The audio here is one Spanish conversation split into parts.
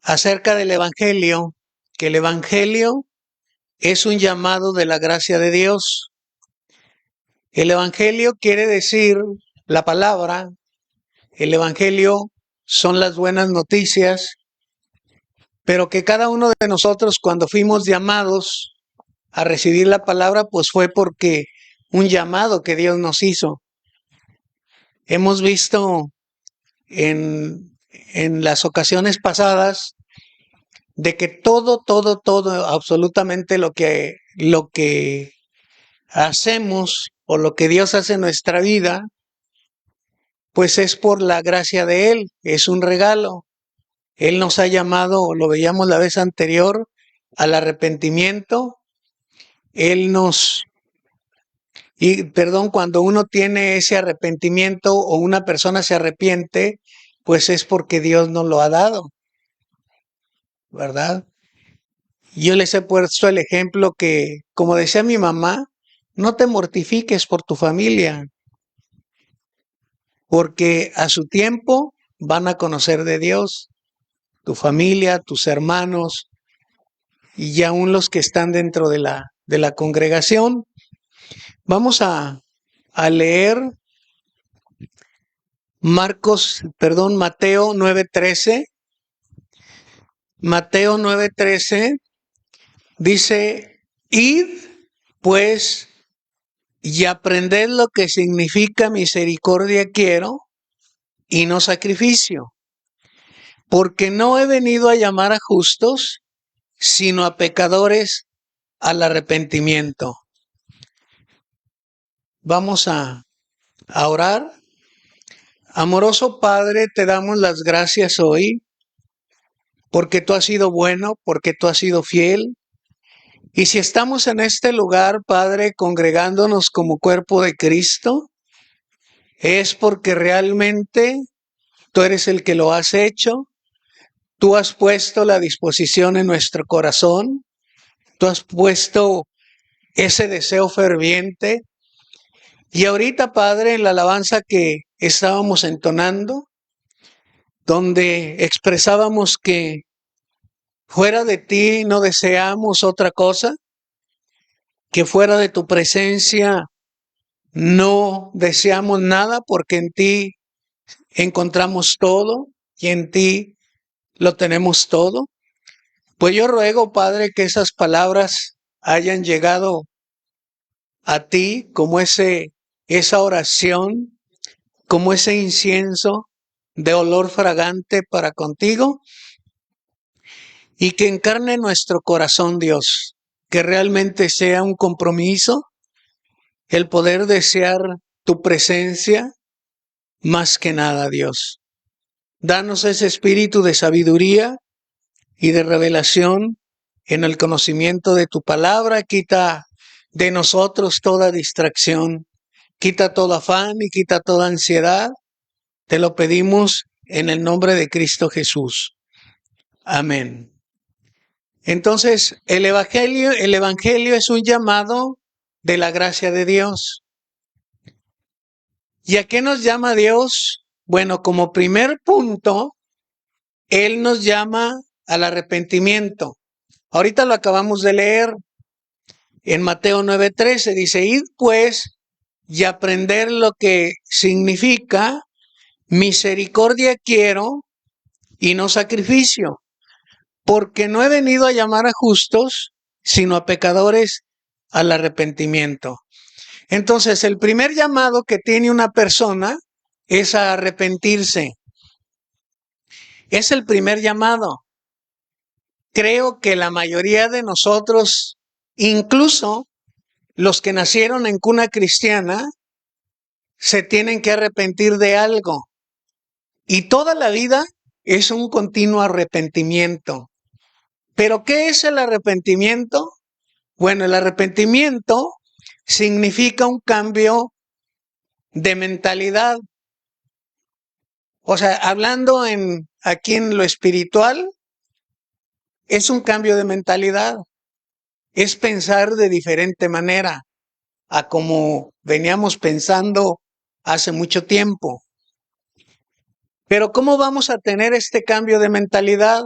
acerca del Evangelio, que el Evangelio es un llamado de la gracia de Dios. El Evangelio quiere decir la palabra, el Evangelio son las buenas noticias, pero que cada uno de nosotros cuando fuimos llamados a recibir la palabra, pues fue porque un llamado que Dios nos hizo. Hemos visto en las ocasiones pasadas de que todo, absolutamente lo que hacemos o lo que Dios hace en nuestra vida, pues es por la gracia de Él, es un regalo. Él nos ha llamado, lo veíamos la vez anterior, al arrepentimiento. Cuando uno tiene ese arrepentimiento o una persona se arrepiente, pues es porque Dios nos lo ha dado, ¿verdad? Yo les he puesto el ejemplo que, como decía mi mamá, no te mortifiques por tu familia, porque a su tiempo van a conocer de Dios, tu familia, tus hermanos y aún los que están dentro de la congregación. Vamos a leer Mateo 9:13. Mateo 9:13 dice, id pues y aprended lo que significa misericordia quiero y no sacrificio, porque no he venido a llamar a justos, sino a pecadores al arrepentimiento. Vamos a orar. Amoroso Padre, te damos las gracias hoy, porque tú has sido bueno, porque tú has sido fiel. Y si estamos en este lugar, Padre, congregándonos como cuerpo de Cristo, es porque realmente tú eres el que lo has hecho. Tú has puesto la disposición en nuestro corazón. Tú has puesto ese deseo ferviente. Y ahorita, Padre, en la alabanza que estábamos entonando, donde expresábamos que fuera de ti no deseamos otra cosa, que fuera de tu presencia no deseamos nada, porque en ti encontramos todo y en ti lo tenemos todo. Pues yo ruego, Padre, que esas palabras hayan llegado a ti como esa oración, como ese incienso de olor fragante para contigo, y que encarne nuestro corazón, Dios, que realmente sea un compromiso el poder desear tu presencia más que nada, Dios. Danos ese espíritu de sabiduría y de revelación en el conocimiento de tu palabra. Quita de nosotros toda distracción, quita todo afán y quita toda ansiedad. Te lo pedimos en el nombre de Cristo Jesús. Amén. Entonces, el evangelio es un llamado de la gracia de Dios. ¿Y a qué nos llama Dios? Bueno, como primer punto, Él nos llama al arrepentimiento. Ahorita lo acabamos de leer en Mateo 9:13. Dice, id pues y aprender lo que significa misericordia quiero y no sacrificio, porque no he venido a llamar a justos, sino a pecadores al arrepentimiento. Entonces, el primer llamado que tiene una persona es a arrepentirse. Es el primer llamado. Creo que la mayoría de nosotros, incluso los que nacieron en cuna cristiana, se tienen que arrepentir de algo. Y toda la vida es un continuo arrepentimiento. ¿Pero qué es el arrepentimiento? Bueno, el arrepentimiento significa un cambio de mentalidad. O sea, hablando aquí en lo espiritual, es un cambio de mentalidad. Es pensar de diferente manera a como veníamos pensando hace mucho tiempo. Pero ¿cómo vamos a tener este cambio de mentalidad?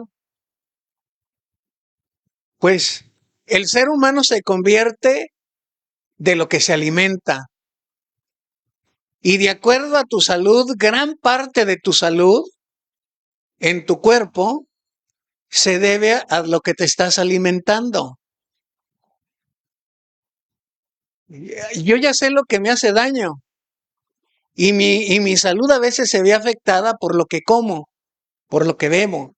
Pues el ser humano se convierte de lo que se alimenta. Y de acuerdo a tu salud, gran parte de tu salud en tu cuerpo se debe a lo que te estás alimentando. Yo ya sé lo que me hace daño y mi salud a veces se ve afectada por lo que como, por lo que bebo.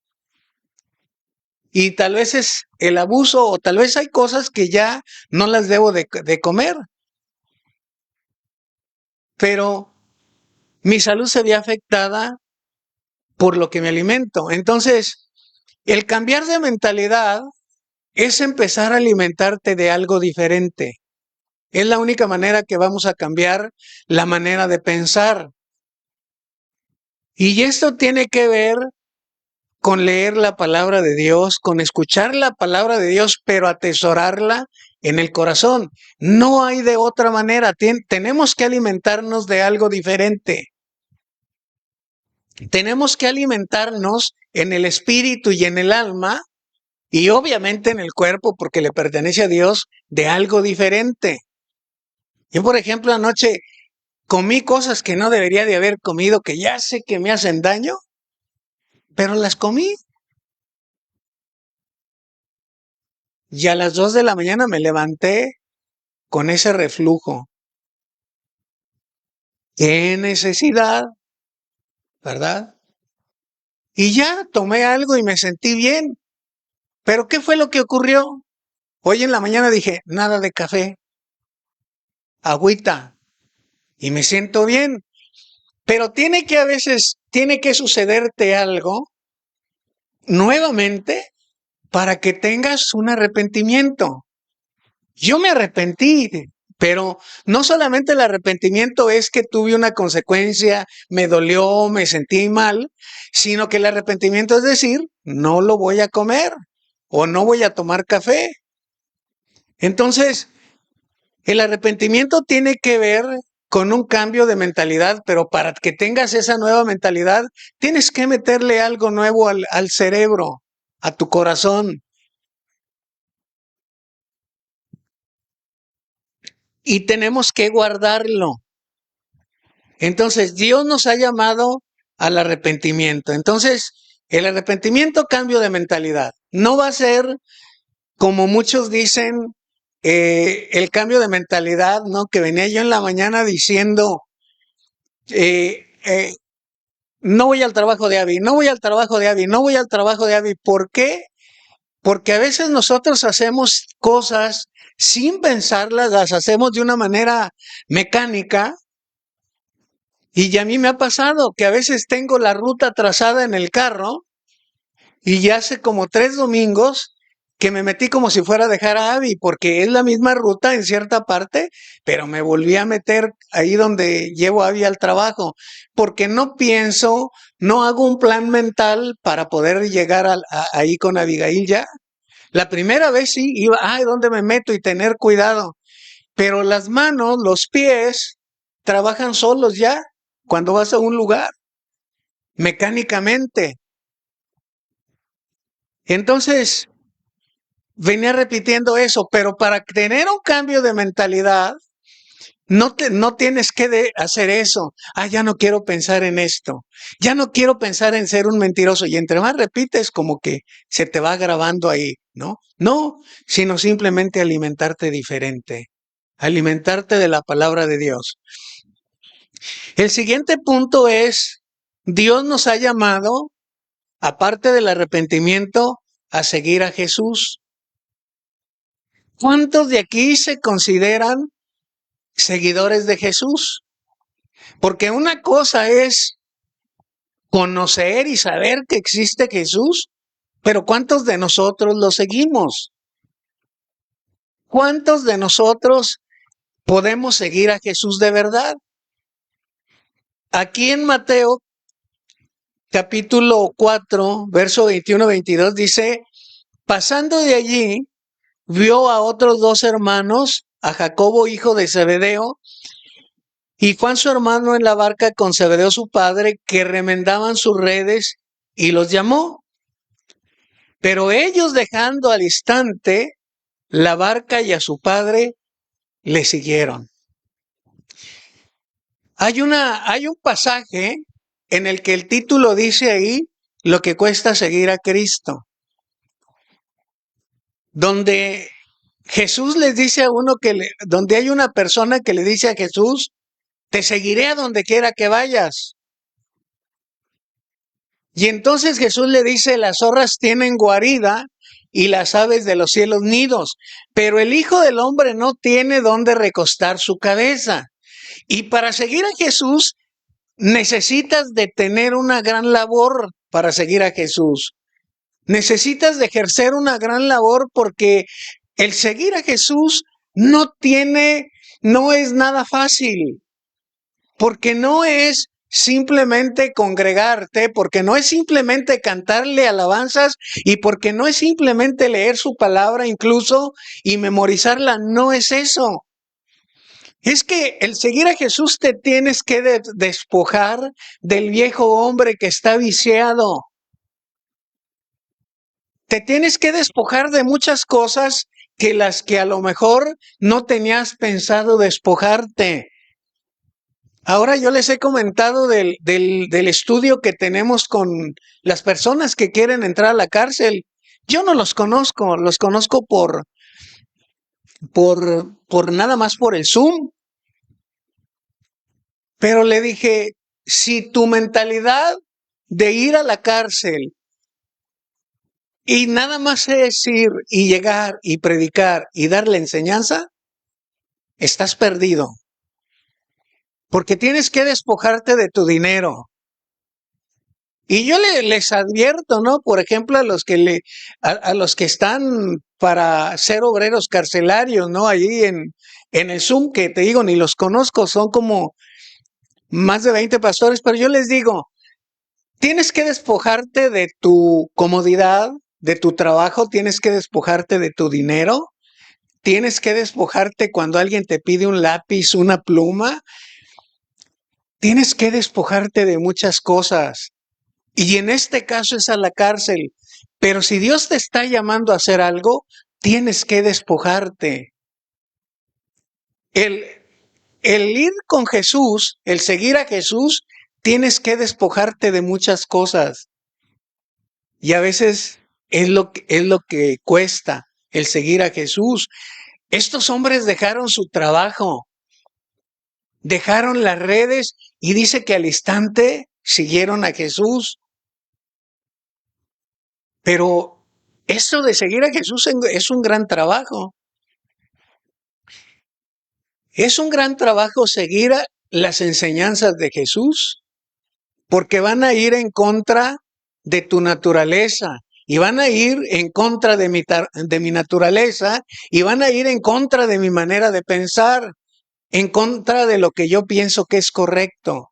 Y tal vez es el abuso o tal vez hay cosas que ya no las debo de comer, pero mi salud se ve afectada por lo que me alimento. Entonces, el cambiar de mentalidad es empezar a alimentarte de algo diferente. Es la única manera que vamos a cambiar la manera de pensar. Y esto tiene que ver con leer la palabra de Dios, con escuchar la palabra de Dios, pero atesorarla en el corazón. No hay de otra manera. Tenemos que alimentarnos de algo diferente. Tenemos que alimentarnos en el espíritu y en el alma y obviamente en el cuerpo, porque le pertenece a Dios, de algo diferente. Yo, por ejemplo, anoche comí cosas que no debería de haber comido, que ya sé que me hacen daño, pero las comí. Y a las 2 de la mañana me levanté con ese reflujo. ¿Qué necesidad? ¿Verdad? Y ya tomé algo y me sentí bien. ¿Pero qué fue lo que ocurrió? Hoy en la mañana dije, nada de café, agüita, y me siento bien. Pero a veces, tiene que sucederte algo nuevamente para que tengas un arrepentimiento. Yo me arrepentí, pero no solamente el arrepentimiento es que tuve una consecuencia, me dolió, me sentí mal, sino que el arrepentimiento es decir, no lo voy a comer o no voy a tomar café. Entonces, el arrepentimiento tiene que ver con un cambio de mentalidad, pero para que tengas esa nueva mentalidad, tienes que meterle algo nuevo al cerebro, a tu corazón. Y tenemos que guardarlo. Entonces, Dios nos ha llamado al arrepentimiento. Entonces, el arrepentimiento, cambio de mentalidad. No va a ser, como muchos dicen, el cambio de mentalidad, ¿no? Que venía yo en la mañana diciendo, eh, eh, no voy al trabajo de Abby, no voy al trabajo de Abby, no voy al trabajo de Abby. ¿Por qué? Porque a veces nosotros hacemos cosas sin pensarlas, las hacemos de una manera mecánica. Y ya a mí me ha pasado que a veces tengo la ruta trazada en el carro y ya hace como 3 domingos que me metí como si fuera a dejar a Abby, porque es la misma ruta en cierta parte, pero me volví a meter ahí donde llevo a Abby al trabajo, porque no pienso, no hago un plan mental para poder llegar ahí con Abigail ya. La primera vez sí iba, ay, ¿dónde me meto? Y tener cuidado. Pero las manos, los pies, trabajan solos ya cuando vas a un lugar, mecánicamente. Entonces, venía repitiendo eso, pero para tener un cambio de mentalidad, no tienes que hacer eso. Ah, ya no quiero pensar en esto. Ya no quiero pensar en ser un mentiroso. Y entre más repites, como que se te va grabando ahí, ¿no? No, sino simplemente alimentarte diferente. Alimentarte de la palabra de Dios. El siguiente punto es, Dios nos ha llamado, aparte del arrepentimiento, a seguir a Jesús. ¿Cuántos de aquí se consideran seguidores de Jesús? Porque una cosa es conocer y saber que existe Jesús, pero ¿cuántos de nosotros lo seguimos? ¿Cuántos de nosotros podemos seguir a Jesús de verdad? Aquí en Mateo capítulo 4, verso 21-22 dice, pasando de allí, vio a otros 2 hermanos, a Jacobo, hijo de Zebedeo, y Juan su hermano en la barca con Zebedeo su padre, que remendaban sus redes, y los llamó. Pero ellos, dejando al instante la barca y a su padre, le siguieron. Hay un pasaje en el que el título dice ahí lo que cuesta seguir a Cristo, donde Jesús les dice a uno donde hay una persona que le dice a Jesús: te seguiré a donde quiera que vayas. Y entonces Jesús le dice: las zorras tienen guarida y las aves de los cielos nidos, pero el Hijo del Hombre no tiene dónde recostar su cabeza. Y para seguir a Jesús necesitas de tener una gran labor para seguir a Jesús. Necesitas de ejercer una gran labor, porque el seguir a Jesús no es nada fácil, porque no es simplemente congregarte, porque no es simplemente cantarle alabanzas y porque no es simplemente leer su palabra incluso y memorizarla. No es eso. Es que el seguir a Jesús te tienes que despojar del viejo hombre que está viciado. Te tienes que despojar de muchas cosas que las que a lo mejor no tenías pensado despojarte. Ahora yo les he comentado del estudio que tenemos con las personas que quieren entrar a la cárcel. Yo no los conozco por nada más por el Zoom. Pero le dije: si tu mentalidad de ir a la cárcel y nada más es ir y llegar y predicar y darle enseñanza, estás perdido. Porque tienes que despojarte de tu dinero. Y yo les advierto, ¿no? Por ejemplo, a los que están para ser obreros carcelarios, ¿no? Allí en el Zoom, que te digo, ni los conozco, son como más de 20 pastores, pero yo les digo: tienes que despojarte de tu comodidad, de tu trabajo, tienes que despojarte de tu dinero, tienes que despojarte cuando alguien te pide un lápiz, una pluma, tienes que despojarte de muchas cosas. Y en este caso es a la cárcel. Pero si Dios te está llamando a hacer algo, tienes que despojarte. El, el ir con Jesús, el seguir a Jesús, tienes que despojarte de muchas cosas. Y a veces es lo que cuesta el seguir a Jesús. Estos hombres dejaron su trabajo, dejaron las redes y dice que al instante siguieron a Jesús. Pero eso de seguir a Jesús es un gran trabajo. Es un gran trabajo seguir las enseñanzas de Jesús, porque van a ir en contra de tu naturaleza y van a ir en contra de mi naturaleza y van a ir en contra de mi manera de pensar, en contra de lo que yo pienso que es correcto.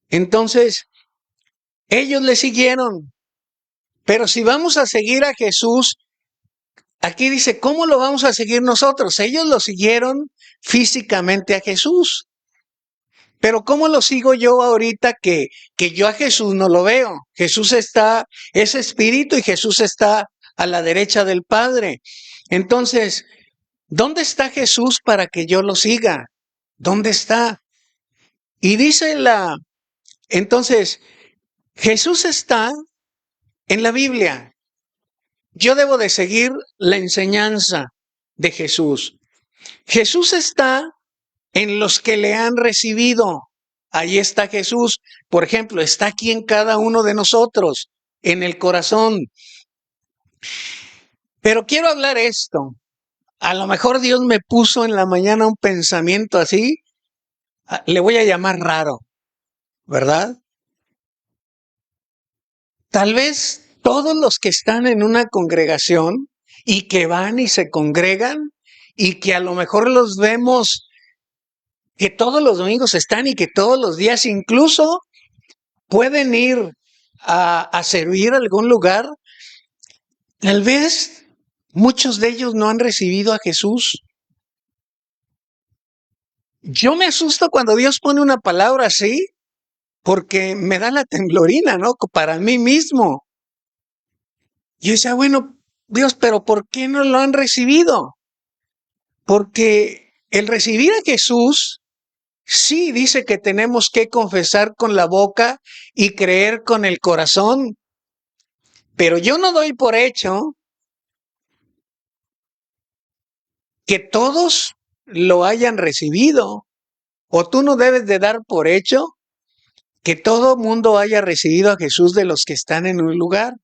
Entonces, ellos le siguieron. Pero si vamos a seguir a Jesús, aquí dice: ¿cómo lo vamos a seguir nosotros? Ellos lo siguieron físicamente a Jesús. Pero ¿cómo lo sigo yo ahorita que yo a Jesús no lo veo? Jesús es espíritu y Jesús está a la derecha del Padre. Entonces, ¿dónde está Jesús para que yo lo siga? ¿Dónde está? Y dice entonces, Jesús está en la Biblia. Yo debo de seguir la enseñanza de Jesús. Jesús está en los que le han recibido. Ahí está Jesús. Por ejemplo, está aquí en cada uno de nosotros, en el corazón. Pero quiero hablar esto. A lo mejor Dios me puso en la mañana un pensamiento así, le voy a llamar raro, ¿verdad? Tal vez todos los que están en una congregación y que van y se congregan y que a lo mejor los vemos que todos los domingos están y que todos los días incluso pueden ir a servir a algún lugar, tal vez muchos de ellos no han recibido a Jesús. Yo me asusto cuando Dios pone una palabra así, porque me da la temblorina, ¿no? Para mí mismo. Yo decía, bueno, Dios, pero ¿por qué no lo han recibido? Porque el recibir a Jesús, sí dice que tenemos que confesar con la boca y creer con el corazón, pero yo no doy por hecho que todos lo hayan recibido, o tú no debes de dar por hecho que todo mundo haya recibido a Jesús de los que están en un lugar.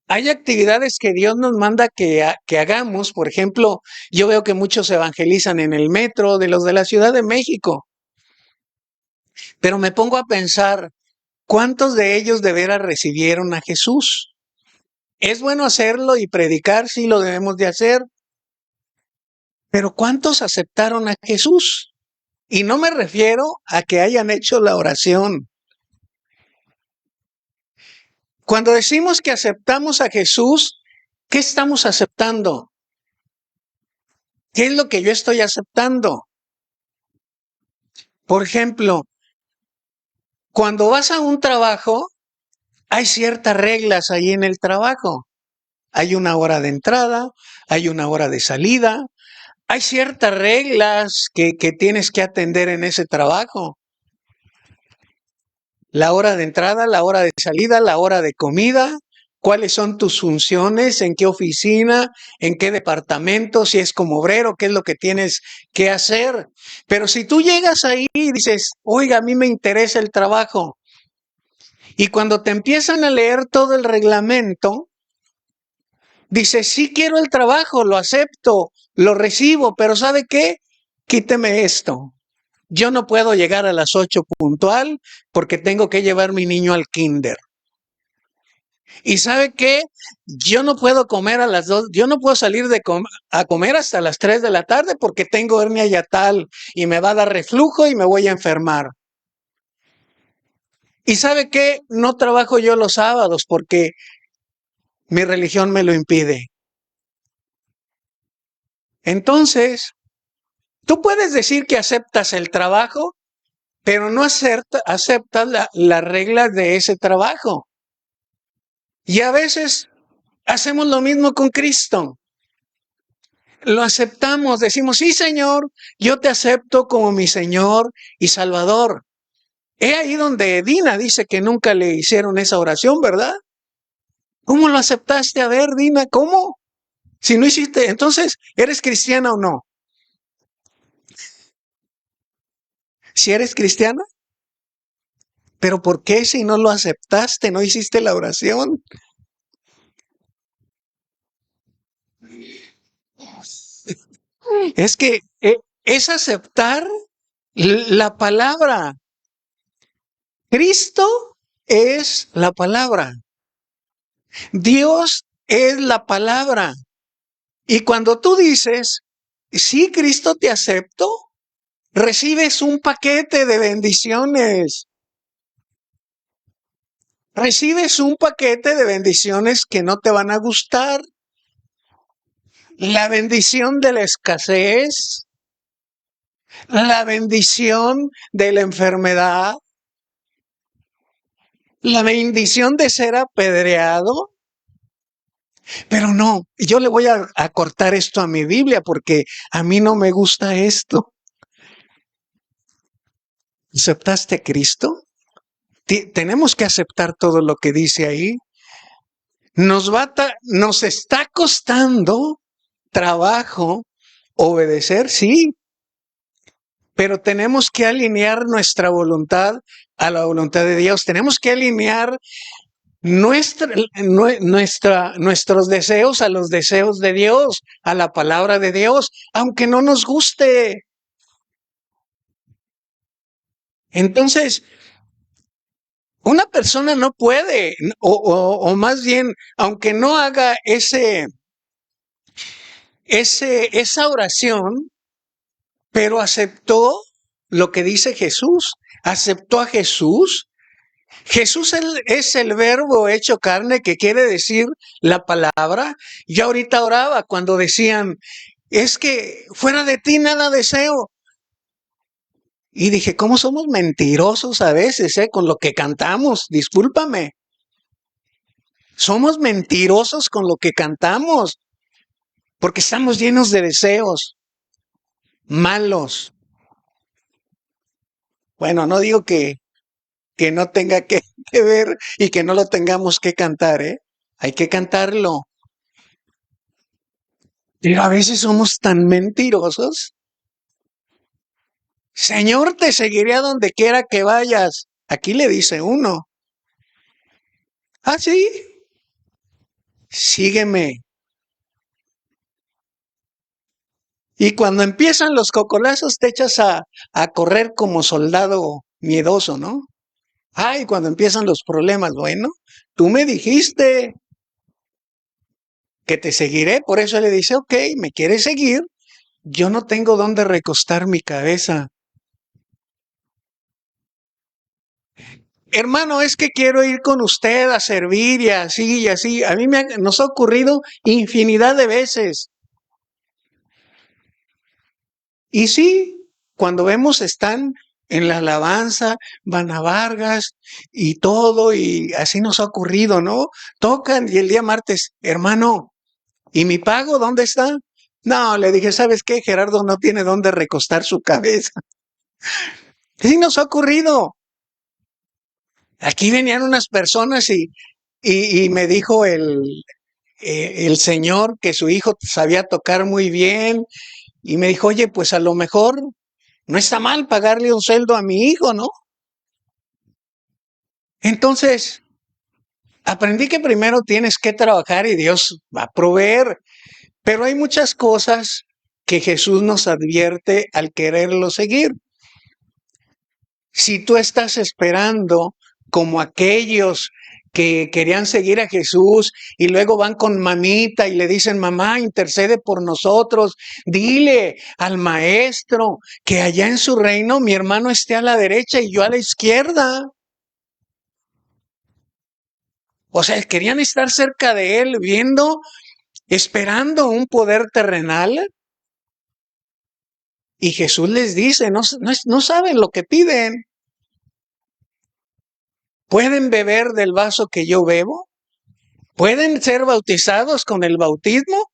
Hay actividades que Dios nos manda que hagamos. Por ejemplo, yo veo que muchos evangelizan en el metro de los de la Ciudad de México, pero me pongo a pensar, ¿cuántos de ellos de veras recibieron a Jesús? Es bueno hacerlo y predicar, sí lo debemos de hacer, pero ¿cuántos aceptaron a Jesús? Y no me refiero a que hayan hecho la oración. Cuando decimos que aceptamos a Jesús, ¿qué estamos aceptando? ¿Qué es lo que yo estoy aceptando? Por ejemplo, cuando vas a un trabajo, hay ciertas reglas ahí en el trabajo. Hay una hora de entrada, hay una hora de salida, hay ciertas reglas que tienes que atender en ese trabajo. La hora de entrada, la hora de salida, la hora de comida, cuáles son tus funciones, en qué oficina, en qué departamento, si es como obrero, qué es lo que tienes que hacer. Pero si tú llegas ahí y dices, oiga, a mí me interesa el trabajo, y cuando te empiezan a leer todo el reglamento, dices, sí quiero el trabajo, lo acepto, lo recibo, pero ¿sabe qué? Quíteme esto. Yo no puedo llegar a las 8 puntual porque tengo que llevar mi niño al kinder. ¿Y sabe qué? Yo no puedo comer a las 2, yo no puedo salir a comer hasta las 3 de la tarde porque tengo hernia yatal y me va a dar reflujo y me voy a enfermar. ¿Y sabe qué? No trabajo yo los sábados porque mi religión me lo impide. Entonces, tú puedes decir que aceptas el trabajo, pero no aceptas las reglas de ese trabajo. Y a veces hacemos lo mismo con Cristo. Lo aceptamos, decimos, sí, Señor, yo te acepto como mi Señor y Salvador. Es ahí donde Dina dice que nunca le hicieron esa oración, ¿verdad? ¿Cómo lo aceptaste? A ver, Dina, ¿cómo? Si no hiciste, entonces, ¿eres cristiana o no? Si eres cristiana, pero ¿por qué si no lo aceptaste, no hiciste la oración? Es que es aceptar la palabra. Cristo es la palabra. Dios es la palabra. Y cuando tú dices, sí, Cristo te acepto, recibes un paquete de bendiciones. Recibes un paquete de bendiciones que no te van a gustar. La bendición de la escasez, la bendición de la enfermedad, la bendición de ser apedreado. Pero no, yo le voy a cortar esto a mi Biblia porque a mí no me gusta esto. ¿Aceptaste a Cristo? Tenemos que aceptar todo lo que dice ahí. Nos está costando trabajo obedecer, sí, pero tenemos que alinear nuestra voluntad a la voluntad de Dios. Tenemos que alinear nuestros deseos a los deseos de Dios, a la palabra de Dios, aunque no nos guste. Entonces, una persona no puede, o más bien, aunque no haga esa oración, pero aceptó lo que dice Jesús, aceptó a Jesús. Jesús es el verbo hecho carne que quiere decir la palabra. Yo ahorita oraba cuando decían, es que fuera de ti nada deseo. Y dije, ¿cómo somos mentirosos a veces, con lo que cantamos? Discúlpame. Somos mentirosos con lo que cantamos, porque estamos llenos de deseos malos. Bueno, no digo que no tenga que ver y que no lo tengamos que cantar, ¿eh? Hay que cantarlo. Pero a veces somos tan mentirosos. Señor, te seguiré a donde quiera que vayas. Aquí le dice uno. Ah, sí, sígueme. Y cuando empiezan los cocolazos te echas a correr como soldado miedoso, ¿no? Ay, cuando empiezan los problemas, bueno, tú me dijiste que te seguiré, por eso le dice, ok, me quieres seguir, yo no tengo dónde recostar mi cabeza. Hermano, es que quiero ir con usted a servir y así y así. A mí nos ha ocurrido infinidad de veces. Y sí, cuando vemos están en la alabanza, van a Vargas y todo, y así nos ha ocurrido, ¿no? Tocan y el día martes, hermano, ¿y mi pago dónde está? No, le dije, ¿sabes qué? Gerardo no tiene dónde recostar su cabeza. Sí nos ha ocurrido. Aquí venían unas personas y me dijo el señor que su hijo sabía tocar muy bien y me dijo, oye, pues a lo mejor no está mal pagarle un sueldo a mi hijo, ¿no? Entonces, aprendí que primero tienes que trabajar y Dios va a proveer, pero hay muchas cosas que Jesús nos advierte al quererlo seguir. Si tú estás esperando como aquellos que querían seguir a Jesús y luego van con mamita y le dicen, mamá, intercede por nosotros, dile al maestro que allá en su reino mi hermano esté a la derecha y yo a la izquierda. O sea, querían estar cerca de él, viendo, esperando un poder terrenal. Y Jesús les dice, no saben lo que piden. ¿Pueden beber del vaso que yo bebo? ¿Pueden ser bautizados con el bautismo?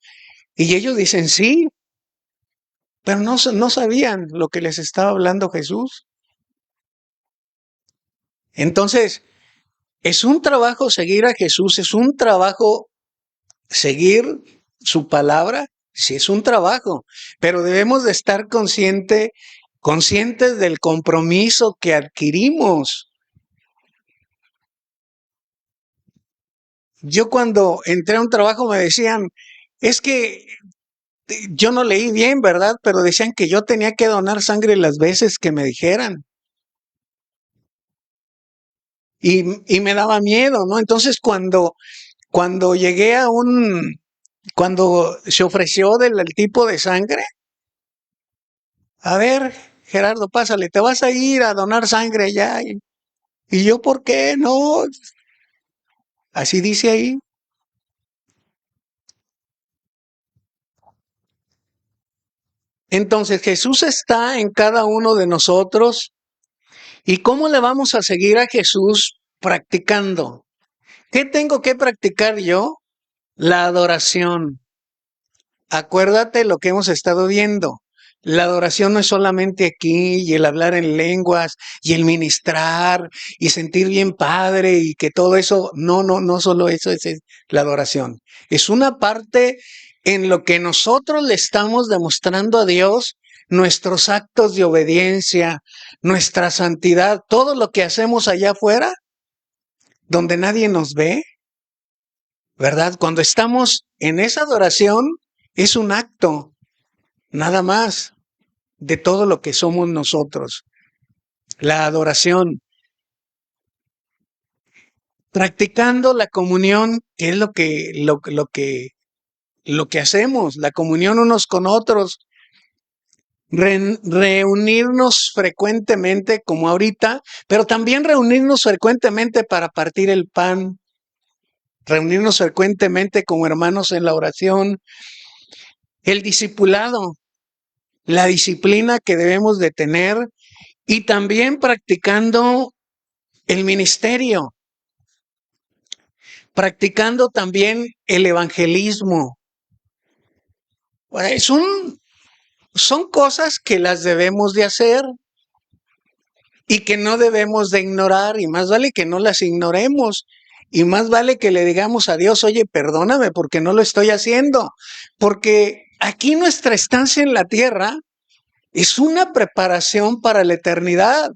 Y ellos dicen sí, pero no sabían lo que les estaba hablando Jesús. Entonces, es un trabajo seguir a Jesús, es un trabajo seguir su palabra, sí es un trabajo, pero debemos de estar conscientes del compromiso que adquirimos. Yo cuando entré a un trabajo me decían, es que yo no leí bien, ¿verdad? Pero decían que yo tenía que donar sangre las veces que me dijeran. Y me daba miedo, ¿no? Entonces cuando llegué cuando se ofreció del tipo de sangre, a ver, Gerardo, pásale, te vas a ir a donar sangre ya. Y yo, ¿por qué? No, así dice ahí. Entonces Jesús está en cada uno de nosotros. ¿Y cómo le vamos a seguir a Jesús practicando? ¿Qué tengo que practicar yo? La adoración. Acuérdate lo que hemos estado viendo. La adoración no es solamente aquí y el hablar en lenguas y el ministrar y sentir bien padre y que todo eso, no solo eso es la adoración. Es una parte en lo que nosotros le estamos demostrando a Dios nuestros actos de obediencia, nuestra santidad, todo lo que hacemos allá afuera, donde nadie nos ve, ¿verdad? Cuando estamos en esa adoración, es un acto, nada más, de todo lo que somos nosotros. La adoración, practicando la comunión, que es lo que hacemos, la comunión unos con otros, reunirnos frecuentemente como ahorita, pero también reunirnos frecuentemente para partir el pan, reunirnos frecuentemente como hermanos en la oración, el discipulado, la disciplina que debemos de tener y también practicando el ministerio. practicando también el evangelismo. Son cosas que las debemos de hacer y que no debemos de ignorar, y más vale que no las ignoremos, y más vale que le digamos a Dios, oye, perdóname porque no lo estoy haciendo, porque aquí nuestra estancia en la tierra es una preparación para la eternidad.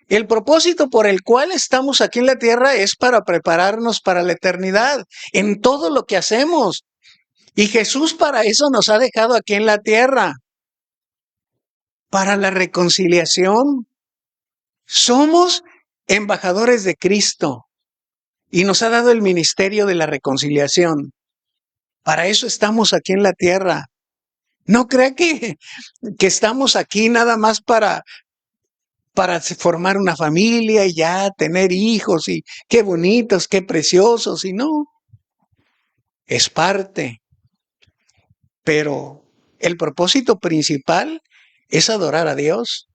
El propósito por el cual estamos aquí en la tierra es para prepararnos para la eternidad en todo lo que hacemos. Y Jesús para eso nos ha dejado aquí en la tierra, para la reconciliación. Somos embajadores de Cristo y nos ha dado el ministerio de la reconciliación. Para eso estamos aquí en la tierra. No crea que estamos aquí nada más para formar una familia y ya tener hijos y qué bonitos, qué preciosos, y no, es parte. Pero el propósito principal es adorar a Dios.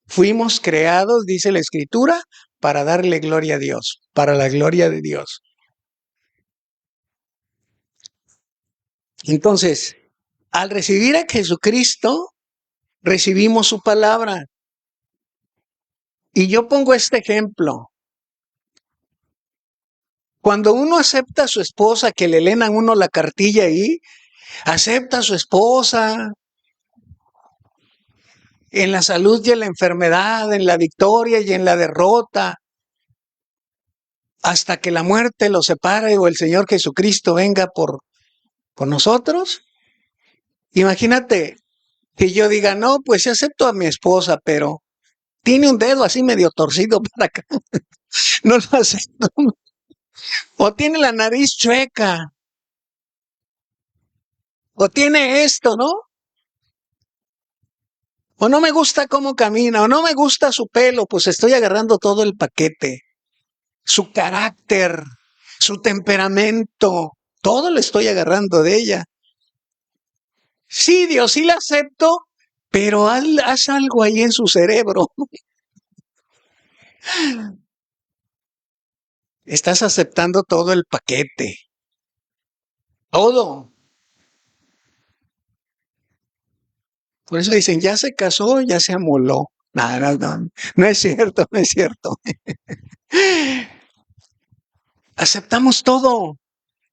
Fuimos creados, dice la Escritura, para darle gloria a Dios, para la gloria de Dios. Entonces, al recibir a Jesucristo, recibimos su palabra. Y yo pongo este ejemplo. Cuando uno acepta a su esposa, que le leen a uno la cartilla ahí, acepta a su esposa en la salud y en la enfermedad, en la victoria y en la derrota, hasta que la muerte los separe o el Señor Jesucristo venga por nosotros. Imagínate que yo diga, no, pues sí acepto a mi esposa, pero tiene un dedo así medio torcido para acá. No lo acepto. O tiene la nariz chueca. O tiene esto, ¿no? O no me gusta cómo camina. O no me gusta su pelo. Pues estoy agarrando todo el paquete. Su carácter, su temperamento. Todo lo estoy agarrando de ella. Sí, Dios, sí la acepto, pero haz algo ahí en su cerebro. Estás aceptando todo el paquete. Todo. Por eso dicen, ya se casó, ya se amoló. No, no, no, no es cierto, no es cierto. Aceptamos todo.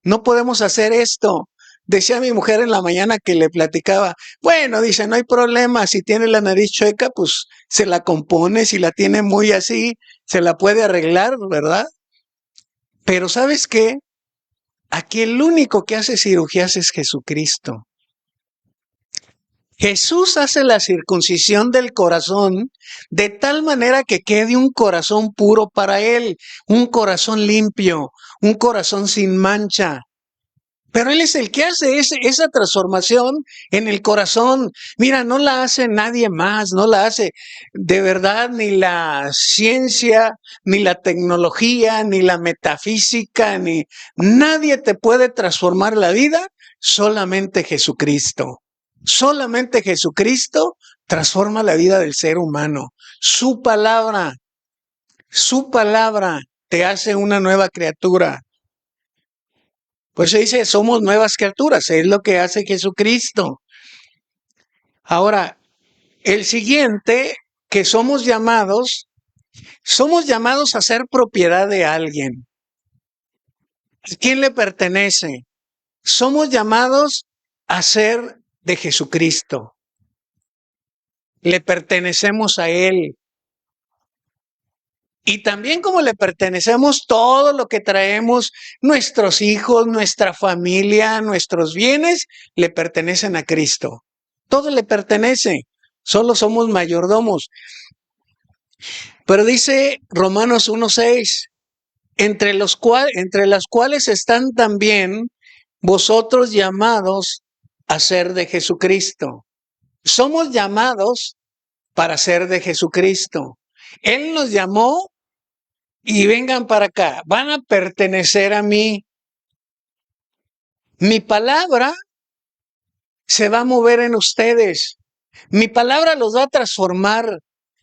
No podemos hacer esto. Decía mi mujer en la mañana que le platicaba, bueno, dice, no hay problema, si tiene la nariz chueca, pues se la compone, si la tiene muy así, se la puede arreglar, ¿verdad? Pero ¿sabes qué? Aquí el único que hace cirugías es Jesucristo. Jesús hace la circuncisión del corazón de tal manera que quede un corazón puro para Él, un corazón limpio, un corazón sin mancha. Pero Él es el que hace esa transformación en el corazón. Mira, no la hace nadie más, no la hace de verdad ni la ciencia, ni la tecnología, ni la metafísica, ni nadie te puede transformar la vida, solamente Jesucristo. Solamente Jesucristo transforma la vida del ser humano. Su palabra te hace una nueva criatura. Pues se dice, somos nuevas criaturas, es lo que hace Jesucristo. Ahora, el siguiente, que somos llamados a ser propiedad de alguien. ¿A quién le pertenece? Somos llamados a ser de Jesucristo. Le pertenecemos a Él. Y también como le pertenecemos todo lo que traemos, nuestros hijos, nuestra familia, nuestros bienes, le pertenecen a Cristo. Todo le pertenece. Solo somos mayordomos. Pero dice Romanos 1:6, entre las cuales están también vosotros llamados a ser de Jesucristo. Somos llamados para ser de Jesucristo. Él nos llamó y vengan para acá, van a pertenecer a mí. Mi palabra se va a mover en ustedes. Mi palabra los va a transformar.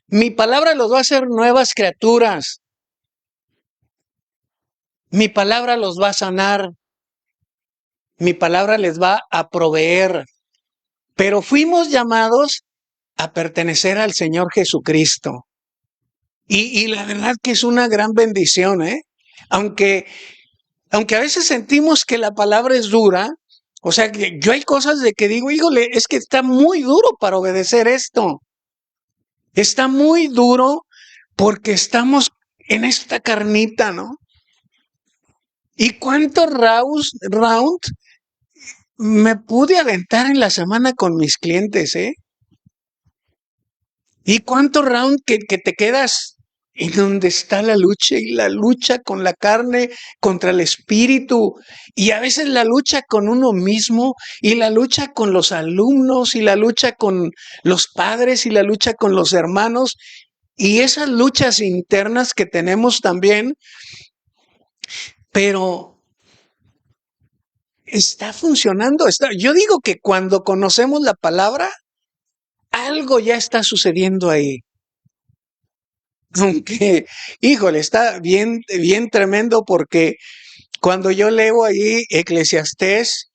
Mi palabra los va a hacer nuevas criaturas. Mi palabra los va a sanar. Mi palabra les va a proveer. Pero fuimos llamados a pertenecer al Señor Jesucristo. Y la verdad que es una gran bendición, ¿eh? Aunque, aunque a veces sentimos que la palabra es dura, o sea, que yo hay cosas de que digo, híjole, es que está muy duro para obedecer esto. Está muy duro porque estamos en esta carnita, ¿no? ¿Y cuántos round me pude aventar en la semana con mis clientes, eh? ¿Y cuántos round que te quedas en donde está la lucha y la lucha con la carne contra el espíritu y a veces la lucha con uno mismo y la lucha con los alumnos y la lucha con los padres y la lucha con los hermanos y esas luchas internas que tenemos también, pero está funcionando. Yo digo que cuando conocemos la palabra, algo ya está sucediendo ahí. Aunque, híjole, está bien, bien tremendo porque cuando yo leo ahí Eclesiastés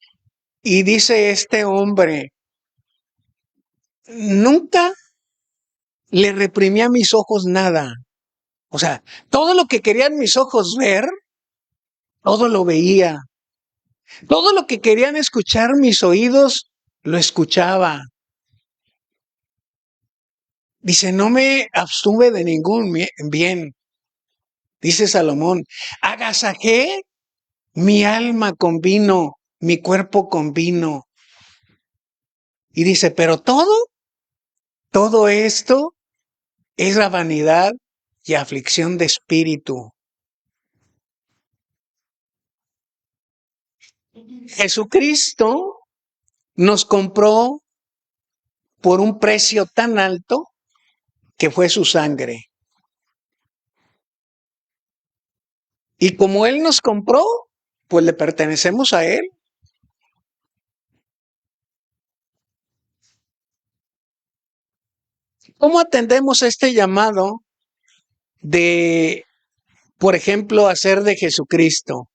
y dice este hombre, nunca le reprimí a mis ojos nada. O sea, todo lo que querían mis ojos ver, todo lo veía. Todo lo que querían escuchar mis oídos, lo escuchaba. Dice, no me abstuve de ningún bien. Dice Salomón, agasajé mi alma con vino, mi cuerpo con vino. Y dice, pero todo esto es la vanidad y aflicción de espíritu. Jesucristo nos compró por un precio tan alto que fue su sangre. Y como Él nos compró, pues le pertenecemos a Él. ¿Cómo atendemos este llamado de, por ejemplo, hacer de Jesucristo?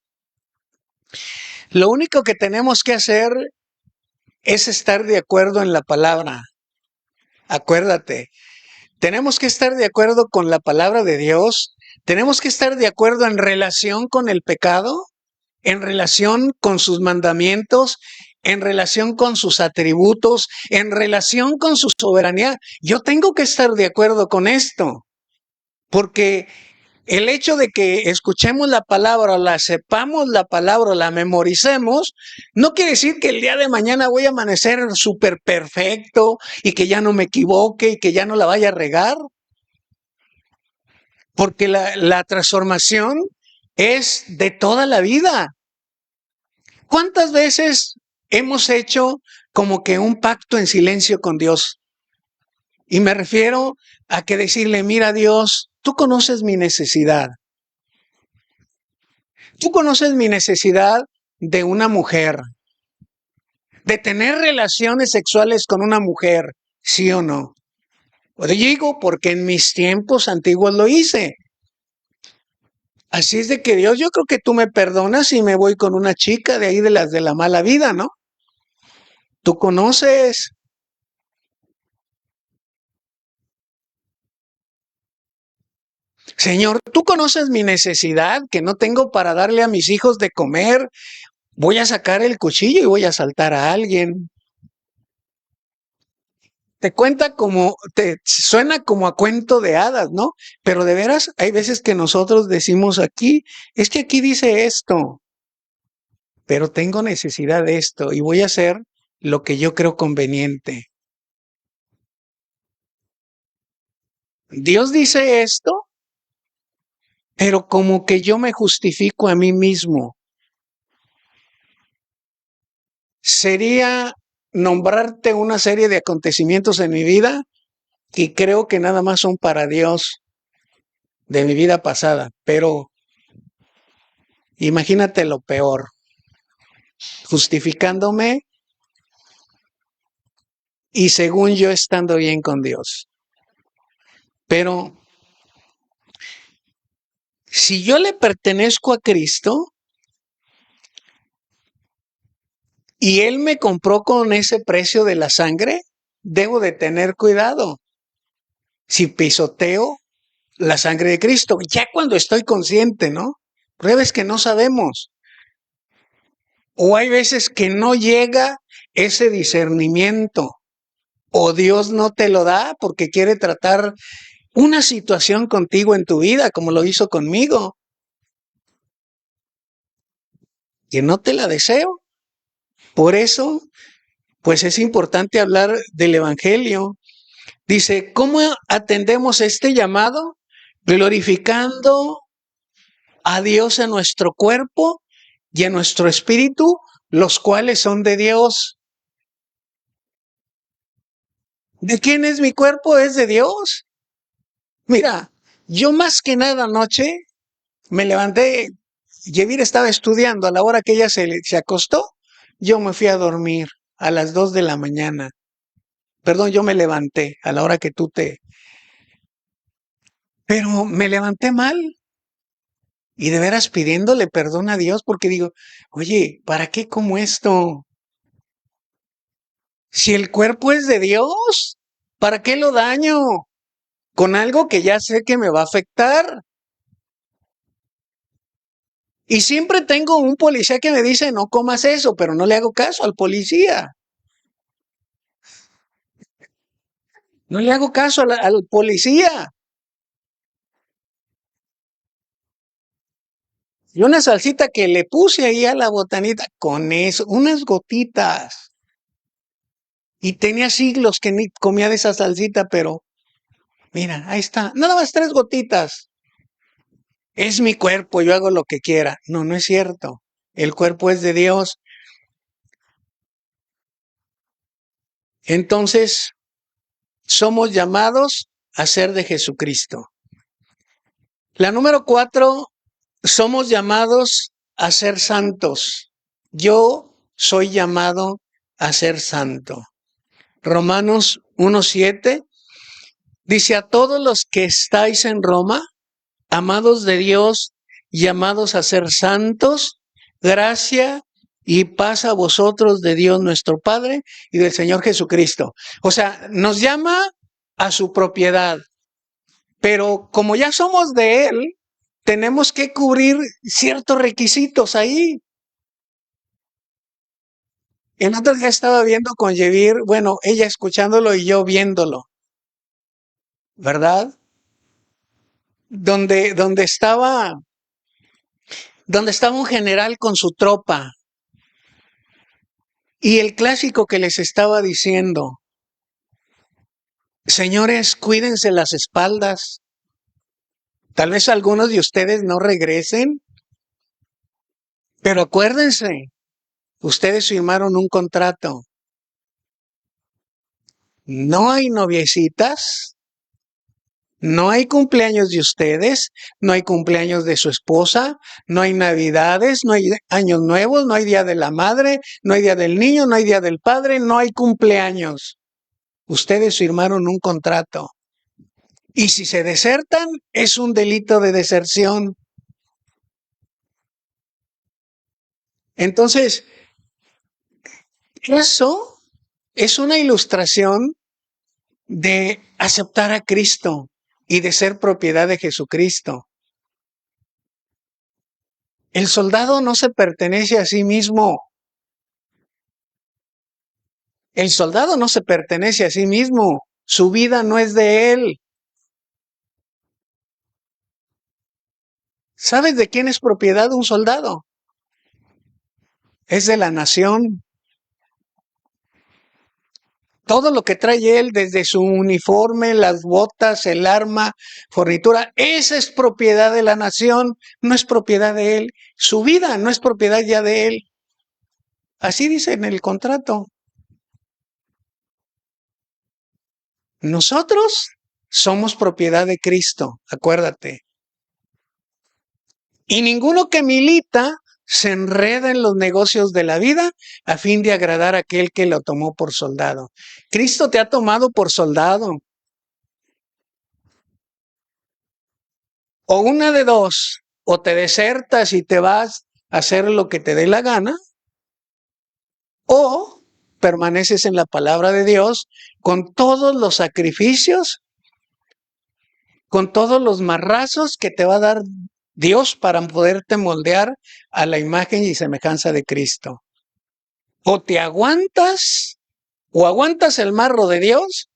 Lo único que tenemos que hacer es estar de acuerdo en la palabra. Acuérdate, tenemos que estar de acuerdo con la palabra de Dios, tenemos que estar de acuerdo en relación con el pecado, en relación con sus mandamientos, en relación con sus atributos, en relación con su soberanía. Yo tengo que estar de acuerdo con esto, porque el hecho de que escuchemos la palabra, la sepamos la palabra, la memoricemos, no quiere decir que el día de mañana voy a amanecer súper perfecto y que ya no me equivoque y que ya no la vaya a regar, porque la transformación es de toda la vida. ¿Cuántas veces hemos hecho como que un pacto en silencio con Dios? Y me refiero a que decirle, mira Dios, tú conoces mi necesidad. Tú conoces mi necesidad de una mujer, de tener relaciones sexuales con una mujer, ¿sí o no? Pues digo, porque en mis tiempos antiguos lo hice. Así es de que Dios, yo creo que tú me perdonas y me voy con una chica de ahí de las de la mala vida, ¿no? Tú conoces. Señor, tú conoces mi necesidad que no tengo para darle a mis hijos de comer. Voy a sacar el cuchillo y voy a asaltar a alguien. Te cuenta como, te suena como a cuento de hadas, ¿no? Pero de veras, hay veces que nosotros decimos aquí, es que aquí dice esto, pero tengo necesidad de esto y voy a hacer lo que yo creo conveniente. Dios dice esto, pero como que yo me justifico a mí mismo. Sería nombrarte una serie de acontecimientos en mi vida y creo que nada más son para Dios de mi vida pasada, pero imagínate lo peor, justificándome y según yo estando bien con Dios. Pero Si yo le pertenezco a Cristo y Él me compró con ese precio de la sangre, debo de tener cuidado. Si pisoteo la sangre de Cristo, ya cuando estoy consciente, ¿no? Pruebas que no sabemos. O hay veces que no llega ese discernimiento. O Dios no te lo da porque quiere tratar una situación contigo en tu vida, como lo hizo conmigo, que no te la deseo. Por eso, pues es importante hablar del Evangelio. Dice, ¿cómo atendemos este llamado? Glorificando a Dios en nuestro cuerpo y en nuestro espíritu, los cuales son de Dios. ¿De quién es mi cuerpo? Es de Dios. Mira, yo más que nada anoche me levanté, Yevira estaba estudiando, a la hora que ella se acostó, yo me fui a dormir a las 2 de la mañana. Perdón, yo me levanté a la hora que tú te... Pero me levanté mal y de veras pidiéndole perdón a Dios porque digo, oye, ¿para qué como esto? Si el cuerpo es de Dios, ¿para qué lo daño? Con algo que ya sé que me va a afectar. Y siempre tengo un policía que me dice, no comas eso, pero no le hago caso al policía. No le hago caso al policía. Y una salsita que le puse ahí a la botanita, con eso, unas gotitas. Y tenía siglos que ni comía de esa salsita, pero mira, ahí está. Nada más 3 gotitas. Es mi cuerpo, yo hago lo que quiera. No, no es cierto. El cuerpo es de Dios. Entonces, somos llamados a ser de Jesucristo. La número 4, somos llamados a ser santos. Yo soy llamado a ser santo. Romanos 1:7 dice, a todos los que estáis en Roma, amados de Dios, llamados a ser santos, gracia y paz a vosotros de Dios nuestro Padre y del Señor Jesucristo. O sea, nos llama a su propiedad, pero como ya somos de Él, tenemos que cubrir ciertos requisitos ahí. El otro día estaba viendo con Yevir, bueno, ella escuchándolo y yo viéndolo, ¿verdad? Donde estaba un general con su tropa y el clásico que les estaba diciendo, señores, cuídense las espaldas. Tal vez algunos de ustedes no regresen, pero acuérdense, ustedes firmaron un contrato. No hay noviecitas, no hay cumpleaños de ustedes, no hay cumpleaños de su esposa, no hay navidades, no hay años nuevos, no hay día de la madre, no hay día del niño, no hay día del padre, no hay cumpleaños. Ustedes firmaron un contrato. Y si se desertan, es un delito de deserción. Entonces, eso es una ilustración de aceptar a Cristo y de ser propiedad de Jesucristo. El soldado no se pertenece a sí mismo. El soldado no se pertenece a sí mismo. Su vida no es de él. ¿Sabes de quién es propiedad un soldado? Es de la nación. Todo lo que trae él, desde su uniforme, las botas, el arma, fornitura, esa es propiedad de la nación, no es propiedad de él. Su vida no es propiedad ya de él. Así dice en el contrato. Nosotros somos propiedad de Cristo, acuérdate. Y ninguno que milita se enreda en los negocios de la vida a fin de agradar a aquel que lo tomó por soldado. Cristo te ha tomado por soldado. O una de dos, o te desertas y te vas a hacer lo que te dé la gana, o permaneces en la palabra de Dios con todos los sacrificios, con todos los marrazos que te va a dar Dios para poderte moldear a la imagen y semejanza de Cristo. O te aguantas, o aguantas el marro de Dios,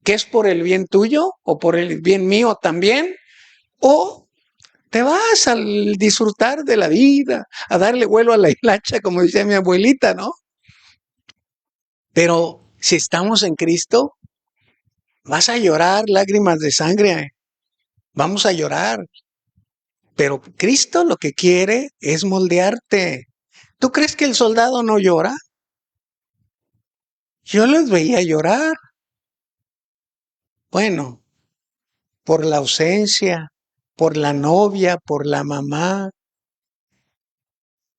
que es por el bien tuyo o por el bien mío también, o te vas a disfrutar de la vida, a darle vuelo a la hilacha, como decía mi abuelita, ¿no? Pero si estamos en Cristo, vas a llorar lágrimas de sangre, vamos a llorar. Pero Cristo lo que quiere es moldearte. ¿Tú crees que el soldado no llora? Yo los veía llorar. Bueno, por la ausencia, por la novia, por la mamá.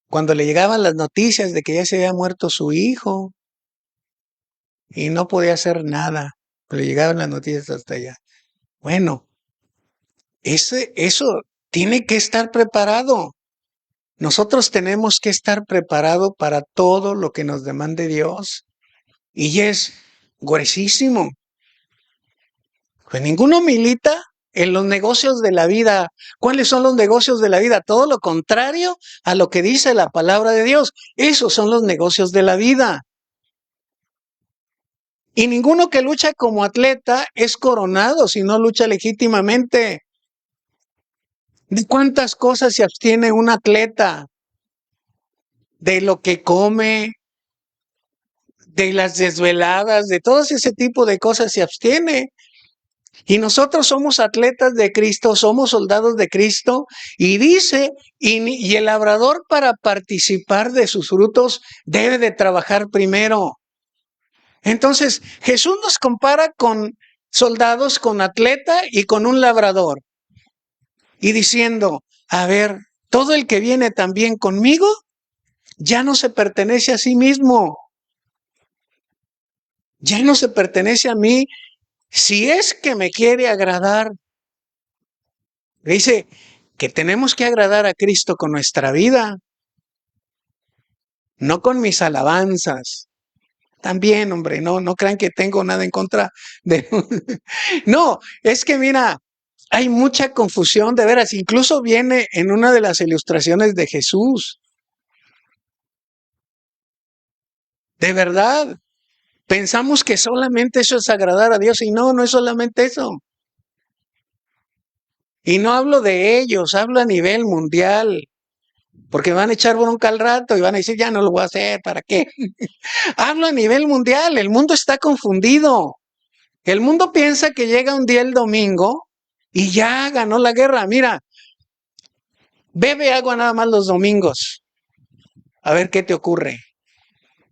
Cuando le llegaban las noticias de que ya se había muerto su hijo y no podía hacer nada, le llegaban las noticias hasta allá. Bueno, eso tiene que estar preparado. Nosotros tenemos que estar preparados para todo lo que nos demande Dios. Y es gruesísimo. Pues ninguno milita en los negocios de la vida. ¿Cuáles son los negocios de la vida? Todo lo contrario a lo que dice la palabra de Dios. Esos son los negocios de la vida. Y ninguno que lucha como atleta es coronado si no lucha legítimamente. ¿De cuántas cosas se abstiene un atleta? De lo que come, de las desveladas, de todo ese tipo de cosas se abstiene. Y nosotros somos atletas de Cristo, somos soldados de Cristo, y dice, y el labrador para participar de sus frutos debe de trabajar primero. Entonces, Jesús nos compara con soldados, con atleta y con un labrador. Y diciendo, a ver, todo el que viene también conmigo, ya no se pertenece a sí mismo. Ya no se pertenece a mí. Si es que me quiere agradar, dice que tenemos que agradar a Cristo con nuestra vida, no con mis alabanzas. También, hombre, no crean que tengo nada en contra de... No, es que mira, hay mucha confusión, de veras. Incluso viene en una de las ilustraciones de Jesús. De verdad, pensamos que solamente eso es agradar a Dios y no es solamente eso. Y no hablo de ellos, hablo a nivel mundial. Porque me van a echar bronca al rato y van a decir, ya no lo voy a hacer, ¿para qué? Hablo a nivel mundial, el mundo está confundido. El mundo piensa que llega un día el domingo y ya ganó la guerra. Mira, bebe agua nada más los domingos. A ver qué te ocurre.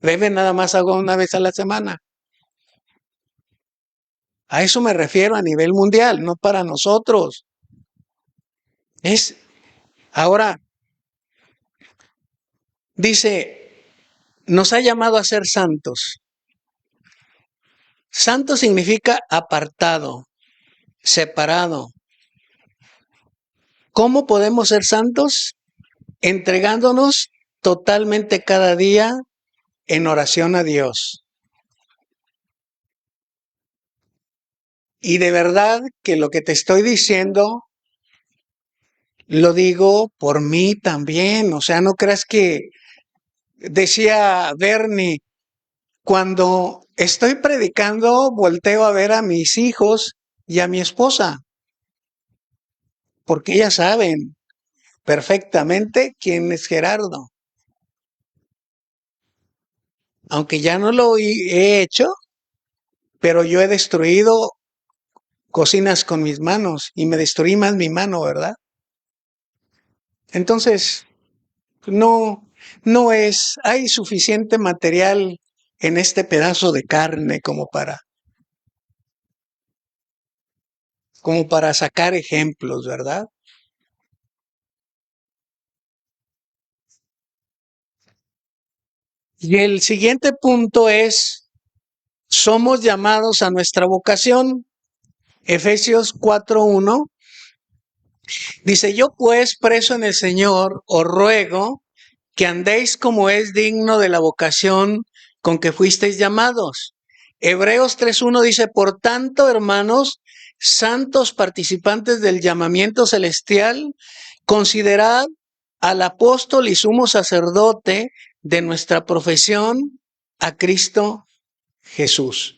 Bebe nada más agua una vez a la semana. A eso me refiero a nivel mundial, no para nosotros. Ahora, dice, nos ha llamado a ser santos. Santo significa apartado, separado. ¿Cómo podemos ser santos? Entregándonos totalmente cada día en oración a Dios. Y de verdad que lo que te estoy diciendo, lo digo por mí también. O sea, no creas que decía Bernie, cuando estoy predicando, volteo a ver a mis hijos y a mi esposa, porque ellas saben perfectamente quién es Gerardo. Aunque ya no lo he hecho, pero yo he destruido cocinas con mis manos y me destruí más mi mano, ¿verdad? Entonces, no hay suficiente material en este pedazo de carne como para sacar ejemplos, ¿verdad? Y el siguiente punto es, somos llamados a nuestra vocación. Efesios 4:1 Dice, yo pues, preso en el Señor, os ruego que andéis como es digno de la vocación con que fuisteis llamados. Hebreos 3.1 dice, por tanto, hermanos, santos participantes del llamamiento celestial, considerad al apóstol y sumo sacerdote de nuestra profesión, a Cristo Jesús.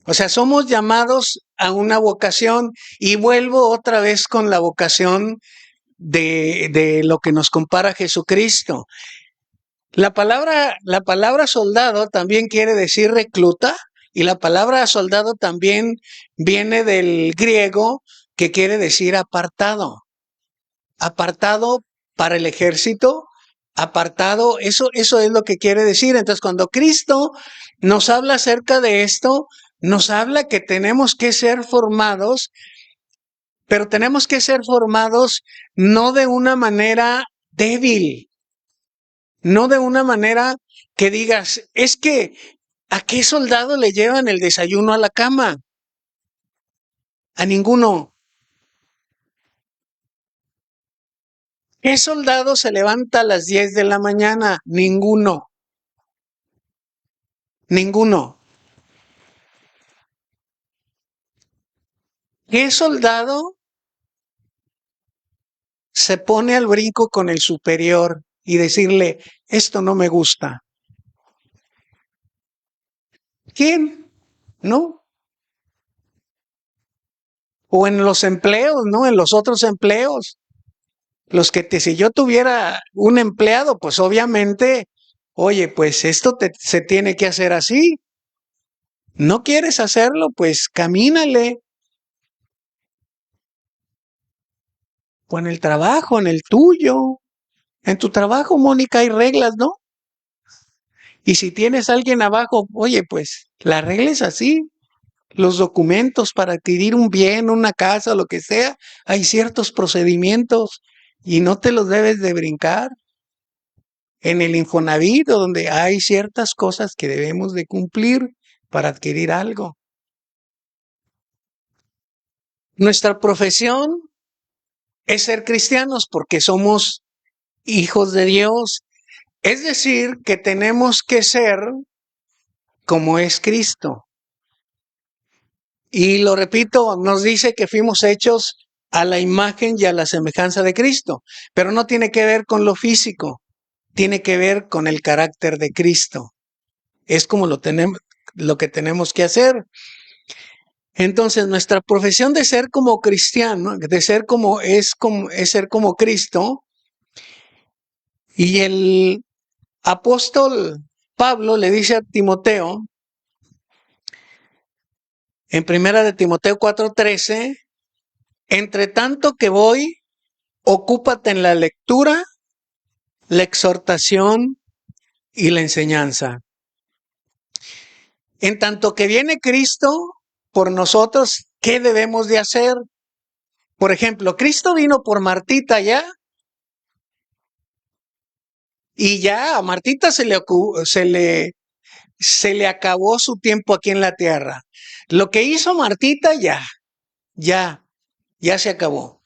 O sea, somos llamados a una vocación y vuelvo otra vez con la vocación de lo que nos compara Jesucristo. La palabra soldado también quiere decir recluta y la palabra soldado también viene del griego que quiere decir apartado. Apartado para el ejército, apartado, eso es lo que quiere decir. Entonces, cuando Cristo nos habla acerca de esto, nos habla que tenemos que ser formados, pero tenemos que ser formados no de una manera débil, no de una manera que digas, es que ¿a qué soldado le llevan el desayuno a la cama? A ninguno. ¿Qué soldado se levanta a las 10 de la mañana? Ninguno. Ninguno. ¿Qué soldado se pone al brinco con el superior y decirle, esto no me gusta? ¿Quién? ¿No? O en los empleos, ¿no? En los otros empleos. Los que si yo tuviera un empleado, pues obviamente, oye, pues esto se tiene que hacer así. ¿No quieres hacerlo? Pues camínale. O en el trabajo, en el tuyo. En tu trabajo, Mónica, hay reglas, ¿no? Y si tienes a alguien abajo, oye, pues la regla es así. Los documentos para adquirir un bien, una casa, lo que sea, hay ciertos procedimientos y no te los debes de brincar. En el Infonavit, donde hay ciertas cosas que debemos de cumplir para adquirir algo. Nuestra profesión es ser cristianos porque somos hijos de Dios. Es decir, que tenemos que ser como es Cristo. Y lo repito, nos dice que fuimos hechos a la imagen y a la semejanza de Cristo, pero no tiene que ver con lo físico, tiene que ver con el carácter de Cristo. Es como lo que tenemos que hacer. Entonces, nuestra profesión de ser como cristiano, de ser es ser como Cristo, y el apóstol Pablo le dice a Timoteo, en primera de Timoteo 4:13, entre tanto que voy, ocúpate en la lectura, la exhortación y la enseñanza. En tanto que viene Cristo por nosotros, ¿qué debemos de hacer? Por ejemplo, Cristo vino por Martita ya, y ya a Martita se le acabó su tiempo aquí en la tierra. Lo que hizo Martita ya se acabó.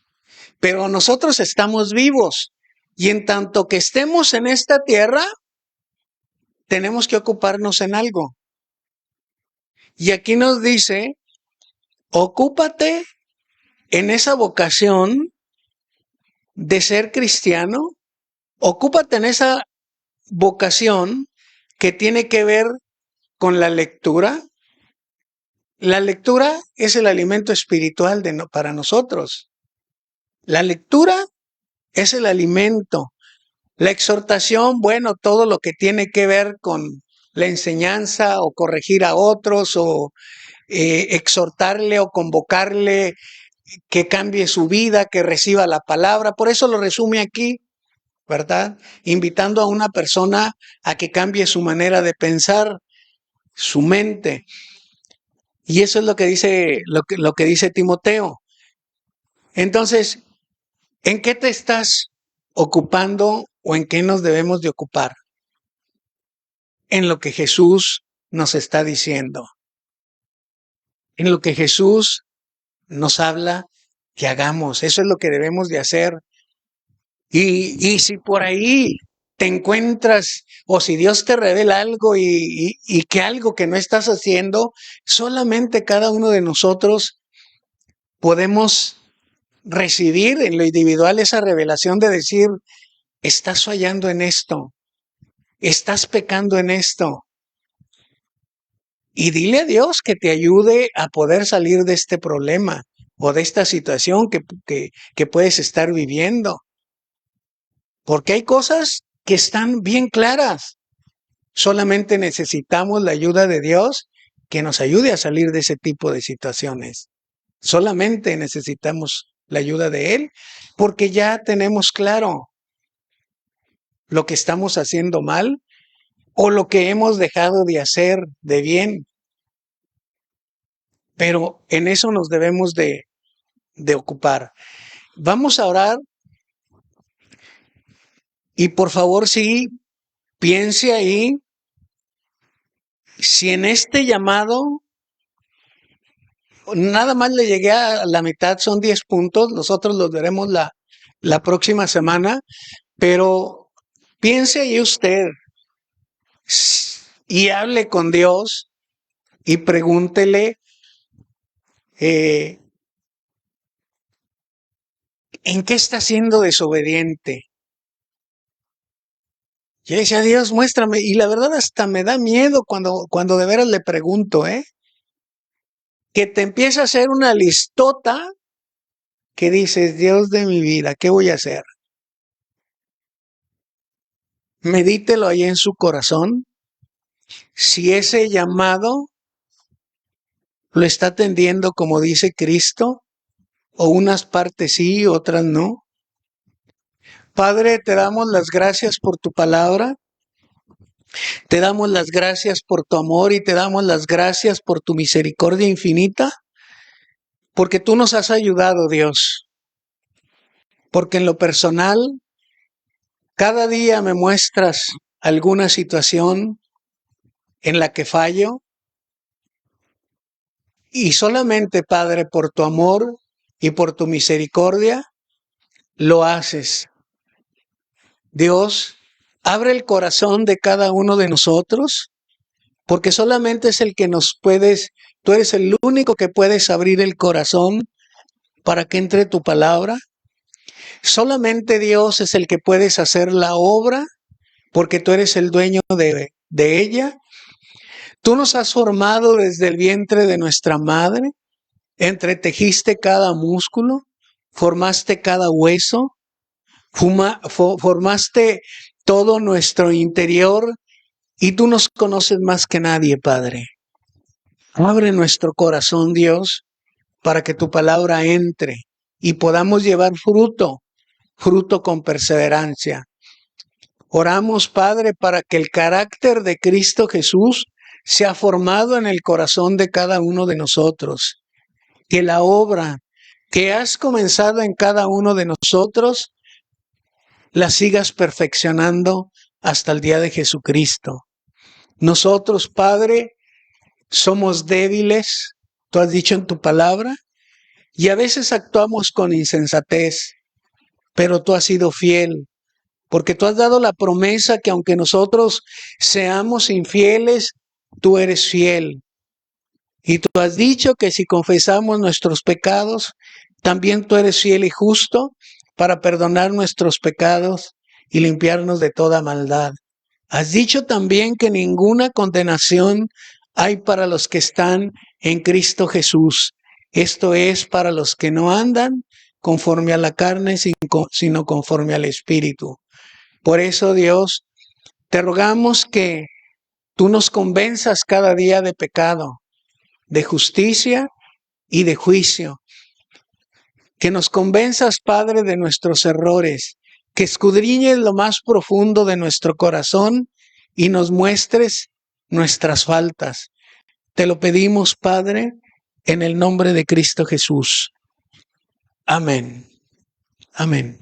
Pero nosotros estamos vivos y en tanto que estemos en esta tierra, tenemos que ocuparnos en algo. Y aquí nos dice, ocúpate en esa vocación de ser cristiano, ocúpate en esa vocación que tiene que ver con la lectura. La lectura es el alimento espiritual para nosotros. La lectura es el alimento. La exhortación, bueno, todo lo que tiene que ver con la enseñanza o corregir a otros o exhortarle o convocarle que cambie su vida, que reciba la palabra. Por eso lo resume aquí, ¿verdad? Invitando a una persona a que cambie su manera de pensar, su mente. Y eso es lo que dice, lo que dice Timoteo. Entonces, ¿en qué te estás ocupando o en qué nos debemos de ocupar? En lo que Jesús nos está diciendo. En lo que Jesús nos habla que hagamos. Eso es lo que debemos de hacer. Y si por ahí te encuentras o si Dios te revela algo y que algo que no estás haciendo, solamente cada uno de nosotros podemos recibir en lo individual esa revelación de decir, estás fallando en esto, estás pecando en esto. Y dile a Dios que te ayude a poder salir de este problema o de esta situación que puedes estar viviendo. Porque hay cosas que están bien claras. Solamente necesitamos la ayuda de Dios que nos ayude a salir de ese tipo de situaciones. Solamente necesitamos la ayuda de Él porque ya tenemos claro lo que estamos haciendo mal o lo que hemos dejado de hacer de bien. Pero en eso nos debemos de ocupar. Vamos a orar y por favor sí, piense ahí si en este llamado nada más le llegué a la mitad, son 10 puntos, nosotros los veremos la próxima semana, pero piense ahí usted y hable con Dios y pregúntele eh, ¿en qué está siendo desobediente? Y le decía, Dios, muéstrame. Y la verdad hasta me da miedo cuando de veras le pregunto, que te empieza a hacer una listota que dices, Dios de mi vida, ¿qué voy a hacer? Medítelo ahí en su corazón. Si ese llamado lo está atendiendo como dice Cristo, o unas partes sí, otras no. Padre, te damos las gracias por tu palabra, te damos las gracias por tu amor y te damos las gracias por tu misericordia infinita, porque tú nos has ayudado, Dios, porque en lo personal, cada día me muestras alguna situación en la que fallo y solamente, Padre, por tu amor y por tu misericordia, lo haces. Dios, abre el corazón de cada uno de nosotros, porque solamente es el que nos puedes, tú eres el único que puedes abrir el corazón para que entre tu palabra. Solamente Dios es el que puedes hacer la obra, porque tú eres el dueño de ella. Tú nos has formado desde el vientre de nuestra madre, entretejiste cada músculo, formaste cada hueso, formaste todo nuestro interior y tú nos conoces más que nadie, Padre. Abre nuestro corazón, Dios, para que tu palabra entre y podamos llevar fruto, fruto con perseverancia. Oramos, Padre, para que el carácter de Cristo Jesús sea formado en el corazón de cada uno de nosotros. Que la obra que has comenzado en cada uno de nosotros la sigas perfeccionando hasta el día de Jesucristo. Nosotros, Padre, somos débiles, tú has dicho en tu palabra, y a veces actuamos con insensatez, pero tú has sido fiel, porque tú has dado la promesa que aunque nosotros seamos infieles, tú eres fiel. Y tú has dicho que si confesamos nuestros pecados, también tú eres fiel y justo para perdonar nuestros pecados y limpiarnos de toda maldad. Has dicho también que ninguna condenación hay para los que están en Cristo Jesús. Esto es para los que no andan conforme a la carne, sino conforme al Espíritu. Por eso, Dios, te rogamos que tú nos convenzas cada día de pecado, de justicia y de juicio. Que nos convenzas, Padre, de nuestros errores, que escudriñes lo más profundo de nuestro corazón y nos muestres nuestras faltas. Te lo pedimos, Padre, en el nombre de Cristo Jesús. Amén. Amén.